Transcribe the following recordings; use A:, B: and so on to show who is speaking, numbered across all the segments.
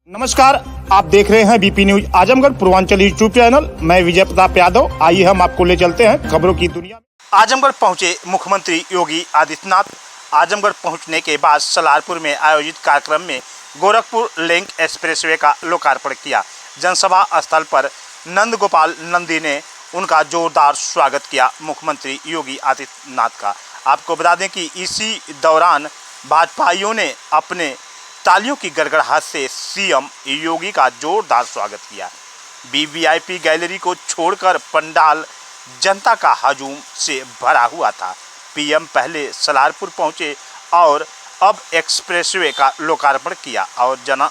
A: नमस्कार, आप देख रहे हैं BP news Azamgarh Purvanchal YouTube channel. मैं विजय प्रताप यादव। आइए हम आपको ले चलते हैं खबरों की दुनिया में। आजमगढ़ पहुंचे मुख्यमंत्री योगी आदित्यनाथ। आजमगढ़ पहुंचने के बाद सलारपुर में आयोजित कार्यक्रम में गोरखपुर लिंक एक्सप्रेसवे का लोकार्पण किया। जनसभा स्थल पर नंद गोपाल नंदी ने उनका जोरदार स्वागत किया मुख्यमंत्री योगी आदित्यनाथ का। आपको बता दें कि इसी दौरान भाजपाइयों ने अपने तालियों की गड़गड़ाहट से सीएम योगी का जोरदार स्वागत किया। वीवीआईपी गैलरी को छोड़कर पंडाल जनता का हजूम से भरा हुआ था। पीएम पहले सलारपुर पहुंचे और अब एक्सप्रेसवे का लोकार्पण किया और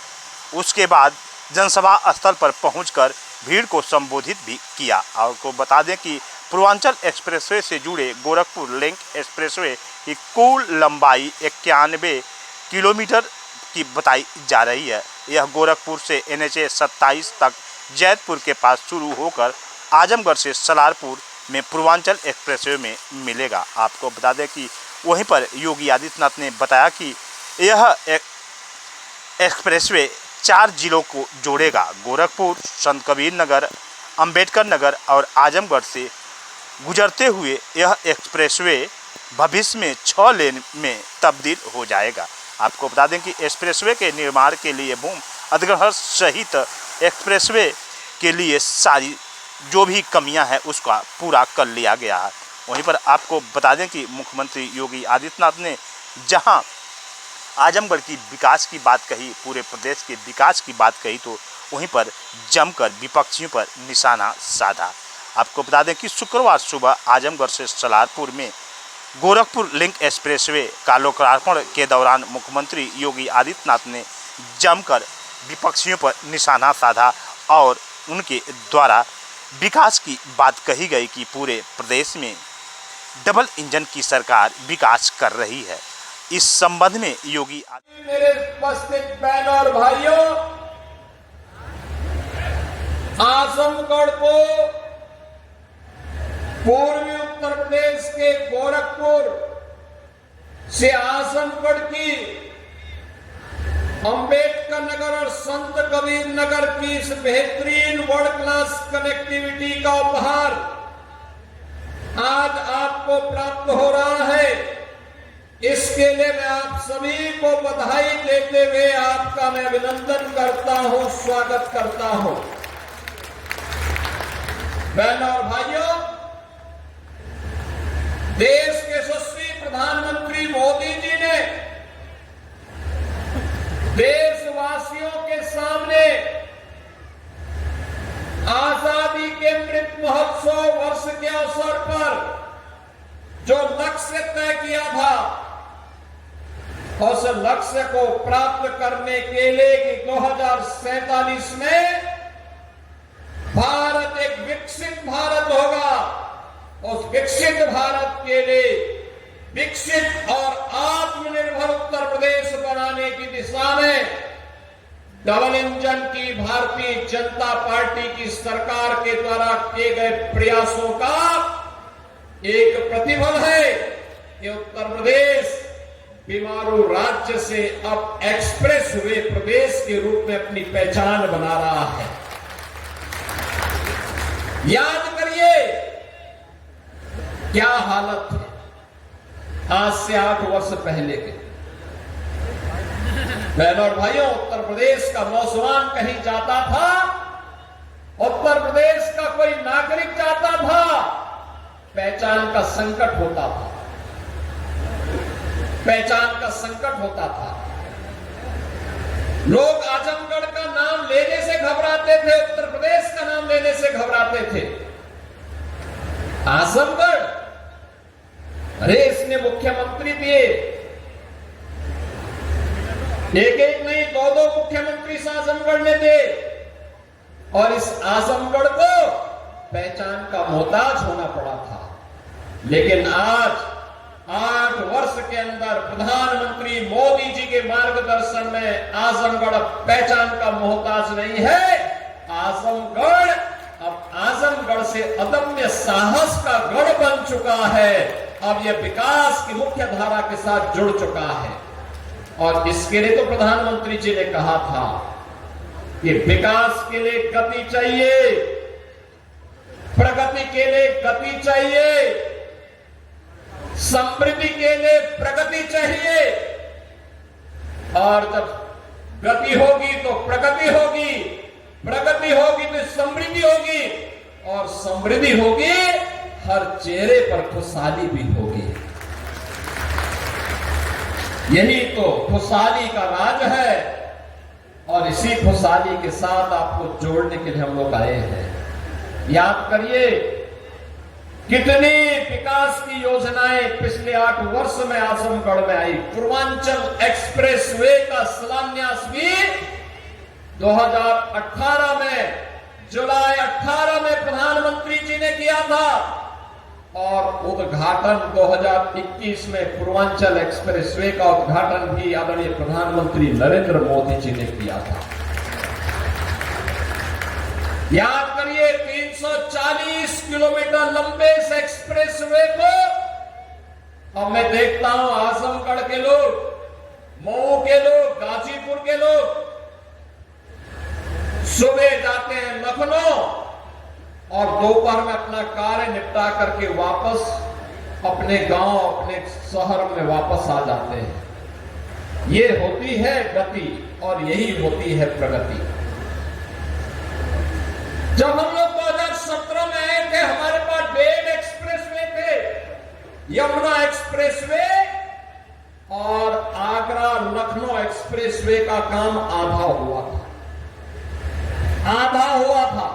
A: उसके बाद जनसभा स्थल पर पहुंचकर भीड़ को संबोधित भी किया। आपको बता दें कि पूर्वांचल एक्सप्रेसवे से जुड़े गोरखपुर लिंक एक्सप्रेसवे की कुल लंबाई 91 किलोमीटर की बताई जा रही है। यह गोरखपुर से NH 27 तक जैतपुर के पास शुरू होकर आजमगढ़ से सलारपुर में पूर्वांचल एक्सप्रेसवे में मिलेगा। आपको बता दें कि वहीं पर योगी आदित्यनाथ ने बताया कि यह एक्सप्रेसवे 4 जिलों को जोड़ेगा। गोरखपुर, संत कबीर नगर, अंबेडकर नगर और आजमगढ़ से गुजरते हुए यह एक्सप्रेसवे भविष्य में 6 लेन में तब्दील हो जाएगा। आपको बता दें कि एक्सप्रेसवे के निर्माण के लिए भूमि अधिग्रहण सहित एक्सप्रेसवे के लिए सारी जो भी कमियां हैं उसका पूरा कर लिया गया है। वहीं पर आपको बता दें कि मुख्यमंत्री योगी आदित्यनाथ ने जहां आजमगढ़ की विकास की बात कही, पूरे प्रदेश के विकास की बात कही, तो वहीं पर जमकर विपक्षियों पर निशाना साधा। आपको बता दें कि शुक्रवार सुबह आजमगढ़ से सलारपुर में गोरखपुर लिंक एक्सप्रेसवे का लोकार्पण के दौरान मुख्यमंत्री योगी आदित्यनाथ ने जमकर विपक्षियों पर निशाना साधा और उनके द्वारा विकास की बात कही गई कि पूरे प्रदेश में डबल इंजन की सरकार विकास कर रही है। इस संबंध में योगी
B: मेरे उपस्थित बहनों और भाइयों, आजमगढ़ को पूर्वी उत्तर प्रदेश के गोरखपुर से आजमगढ़ की अंबेडकर नगर और संत कबीर नगर की इस बेहतरीन वर्ल्ड क्लास कनेक्टिविटी का उपहार आज आपको प्राप्त हो रहा है। इसके लिए मैं आप सभी को बधाई देते हुए आपका मैं अभिनंदन करता हूं, स्वागत करता हूं। बहनों और भाइयों, देश के यशस्वी प्रधानमंत्री मोदी जी ने देशवासियों के सामने आजादी के अमृत महोत्सव वर्ष के अवसर पर जो लक्ष्य तय किया था, उस लक्ष्य को प्राप्त करने के लिए कि 2047 में भारत एक विकसित भारत होगा, उस विकसित भारत के लिए विकसित और आत्मनिर्भर उत्तर प्रदेश बनाने की दिशा में डबल इंजन की भारतीय जनता पार्टी की सरकार के द्वारा किए गए प्रयासों का एक प्रतिफल है कि उत्तर प्रदेश बीमारू राज्य से अब एक्सप्रेस वे प्रदेश के रूप में अपनी पहचान बना रहा है। याद करिए क्या हालत है आज से 8 वर्ष पहले के। बहनों और भाइयों, उत्तर प्रदेश का नौजवान कहीं जाता था, उत्तर प्रदेश का कोई नागरिक जाता था, पहचान का संकट होता था, पहचान का संकट होता था। लोग आजमगढ़ का नाम लेने से घबराते थे, उत्तर प्रदेश का नाम लेने से घबराते थे। आजमगढ़, अरे इसने मुख्यमंत्री दिए, एक नहीं 2 मुख्यमंत्री इस आजमगढ़ ने दिए और इस आजमगढ़ को पहचान का मोहताज होना पड़ा था। लेकिन आज 8 वर्ष के अंदर प्रधानमंत्री मोदी जी के मार्गदर्शन में आजमगढ़ पहचान का मोहताज नहीं है। आजमगढ़ अब आजमगढ़ से अदम्य साहस का गढ़ बन चुका है। अब यह विकास की मुख्य धारा के साथ जुड़ चुका है और इसके लिए तो प्रधानमंत्री जी ने कहा था कि विकास के लिए गति चाहिए, प्रगति के लिए गति चाहिए, समृद्धि के लिए प्रगति चाहिए। और जब गति होगी तो प्रगति होगी, प्रगति होगी तो समृद्धि होगी, और समृद्धि होगी हर चेहरे पर खुशहाली भी होगी। यही तो खुशहाली का राज है, और इसी खुशहाली के साथ आपको जोड़ने के लिए हम लोग आए हैं। याद करिए कितनी विकास की योजनाएं पिछले 8 वर्ष में आजमगढ़ में आई। पूर्वांचल एक्सप्रेसवे का शिलान्यास भी 2018 में, जुलाई 18 में प्रधानमंत्री जी ने किया था, और उद्घाटन 2021 में पूर्वांचल एक्सप्रेसवे का उद्घाटन भी आदरणीय प्रधानमंत्री नरेंद्र मोदी जी ने किया था। याद करिए 340 किलोमीटर लंबे इस एक्सप्रेसवे को अब मैं देखता हूं आजमगढ़ के लोग, मऊ के लोग, गाजीपुर के लोग सुबह जाते हैं लखनऊ और दोपहर में अपना कार्य निपटा करके वापस अपने गांव, अपने शहर में वापस आ जाते हैं। ये होती है गति और यही होती है प्रगति। जब हम लोग 2017 में आए थे, हमारे पास 1.5 एक्सप्रेसवे थे, यमुना एक्सप्रेसवे और आगरा लखनऊ एक्सप्रेसवे का काम आधा हुआ था, आधा हुआ था।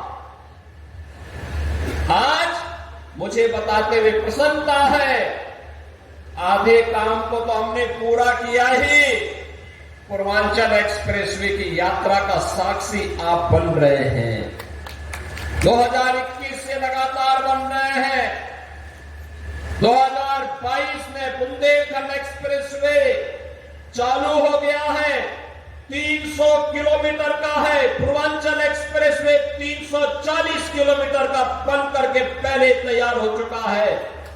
B: आज मुझे बताते हुए प्रसन्नता है, आधे काम को तो हमने पूरा किया ही। पूर्वांचल एक्सप्रेसवे की यात्रा का साक्षी आप बन रहे हैं। 2021 से लगातार बन रहे हैं। 2022 में बुंदेलखंड एक्सप्रेसवे चालू हो गया है, 300 किलोमीटर का है। पूर्वांचल एक्सप्रेसवे 340 किलोमीटर का बन करके पहले तैयार हो चुका है।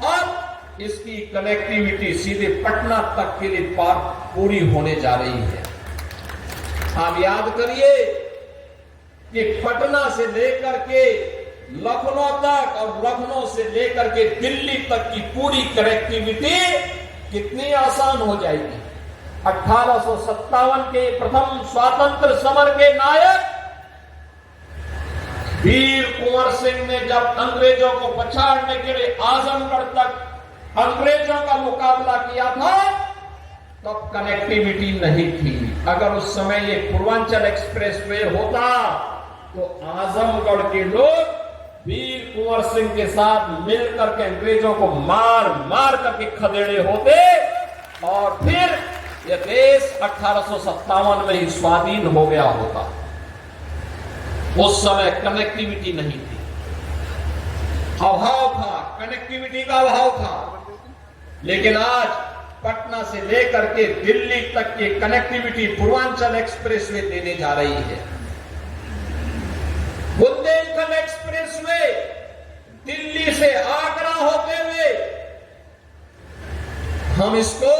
B: अब इसकी कनेक्टिविटी सीधे पटना तक के लिए पूरी होने जा रही है। आप याद करिए कि पटना से लेकर के लखनऊ तक और लखनऊ से लेकर के दिल्ली तक की पूरी कनेक्टिविटी कितनी आसान हो जाएगी। 1857 के प्रथम स्वातंत्र समर के नायक वीर कुंवर सिंह ने जब अंग्रेजों को पछाड़ने के लिए आजमगढ़ तक अंग्रेजों का मुकाबला किया था, तब कनेक्टिविटी नहीं थी। अगर उस समय ये पूर्वांचल एक्सप्रेसवे होता तो आजमगढ़ के लोग वीर कुंवर सिंह के साथ मिलकर के अंग्रेजों को मार मार करके खदेड़े होते, और फिर यह देश 1857 में ही स्वाधीन हो गया होता। उस समय कनेक्टिविटी नहीं थी, अभाव था, कनेक्टिविटी का अभाव था। लेकिन आज पटना से लेकर के दिल्ली तक की कनेक्टिविटी पूर्वांचल एक्सप्रेसवे देने जा रही है। बुंदेलखंड एक्सप्रेसवे दिल्ली से आगरा होते हुए हम इसको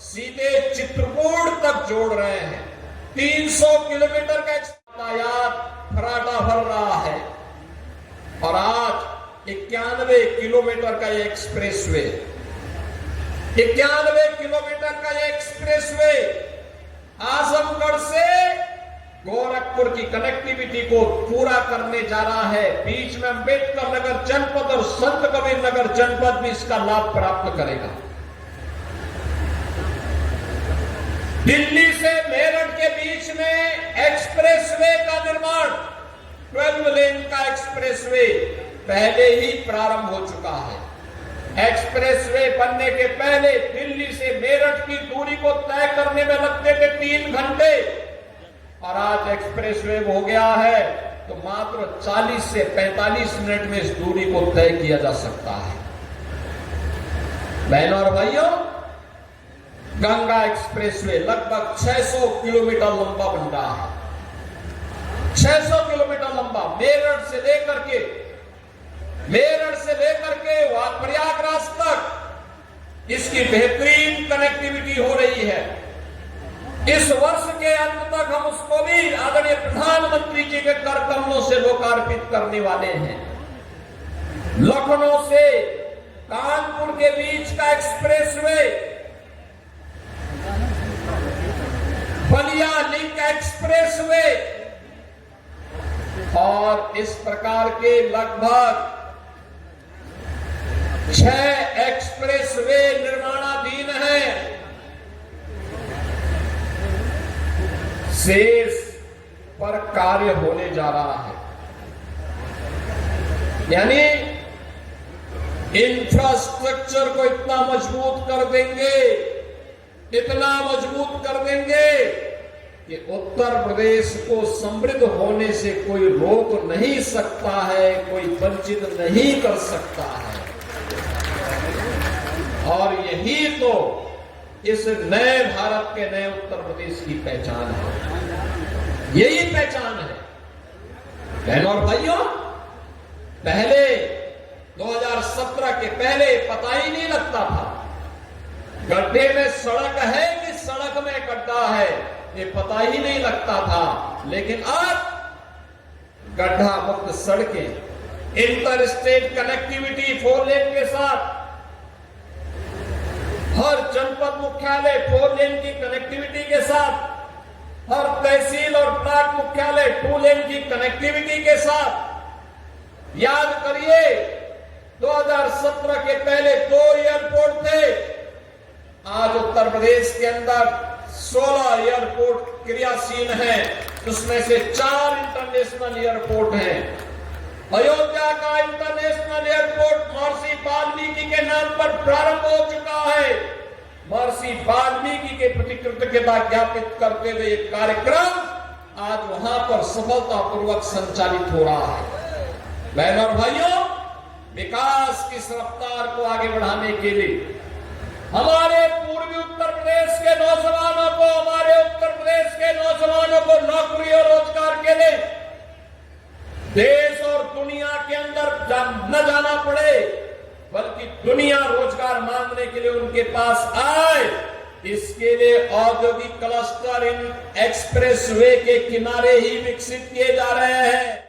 B: सीधे चित्रकूट तक जोड़ रहे हैं। 300 किलोमीटर का यातायात फराटा भर रहा है, और आज 91 किलोमीटर का एक्सप्रेसवे, 91 किलोमीटर का एक्सप्रेसवे आजमगढ़ से गोरखपुर की कनेक्टिविटी को पूरा करने जा रहा है। बीच में अंबेडकर नगर जनपद और संत कबीर नगर जनपद भी इसका लाभ प्राप्त करेगा। दिल्ली से मेरठ के बीच में एक्सप्रेसवे का निर्माण, 12 लेन का एक्सप्रेसवे पहले ही प्रारंभ हो चुका है। एक्सप्रेसवे बनने के पहले दिल्ली से मेरठ की दूरी को तय करने में लगते थे 3 घंटे, और आज एक्सप्रेसवे हो गया है तो मात्र 40 से 45 मिनट में इस दूरी को तय किया जा सकता है। बहनों और भाइयों, गंगा एक्सप्रेसवे लगभग 600 किलोमीटर लंबा बन रहा है। 600 किलोमीटर लंबा, मेरठ से लेकर के प्रयागराज तक इसकी बेहतरीन कनेक्टिविटी हो रही है। इस वर्ष के अंत तक हम उसको भी आदरणीय प्रधानमंत्री जी के कर कमलों से लोकार्पित करने वाले हैं। लखनऊ से कानपुर के बीच का एक्सप्रेसवे, बलिया लिंक एक्सप्रेसवे और इस प्रकार के लगभग 6 एक्सप्रेसवे निर्माणाधीन हैं। शेष पर कार्य होने जा रहा है। यानी इंफ्रास्ट्रक्चर को इतना मजबूत कर देंगे, इतना मजबूत कर देंगे कि उत्तर प्रदेश को समृद्ध होने से कोई रोक नहीं सकता है, कोई वंचित नहीं कर सकता है। और यही तो इस नए भारत के नए उत्तर प्रदेश की पहचान है, यही पहचान है। बहनों और भाइयों, पहले 2017 के पहले पता ही नहीं लगता था गड्ढे में सड़क है कि सड़क में गड्ढा है, ये पता ही नहीं लगता था। लेकिन अब गड्ढा मुक्त सड़कें, इंटर स्टेट कनेक्टिविटी 4 लेन के साथ, हर जनपद मुख्यालय 4 लेन की कनेक्टिविटी के साथ, हर तहसील और ब्लॉक मुख्यालय 2 लेन की कनेक्टिविटी के साथ। याद करिए 2017 के पहले 2 एयरपोर्ट थे, आज उत्तर प्रदेश के अंदर 16 एयरपोर्ट क्रियाशील हैं, उसमें से 4 इंटरनेशनल एयरपोर्ट हैं। अयोध्या का इंटरनेशनल एयरपोर्ट महर्षि वाल्मीकि के नाम पर प्रारंभ हो चुका है। महर्षि वाल्मीकि के प्रति कृतज्ञता ज्ञापित करते हुए एक कार्यक्रम आज वहां पर सफलतापूर्वक संचालित हो रहा है। बहनों और भाइयों, विकास की रफ्तार को आगे बढ़ाने के लिए हमारे पूर्वी उत्तर प्रदेश के नौजवानों को, हमारे उत्तर प्रदेश के नौजवानों को नौकरी और रोजगार के लिए देश और दुनिया के अंदर न जाना पड़े, बल्कि दुनिया रोजगार मांगने के लिए उनके पास आए, इसके लिए औद्योगिक क्लस्टर इन एक्सप्रेसवे के किनारे ही विकसित किए जा रहे हैं।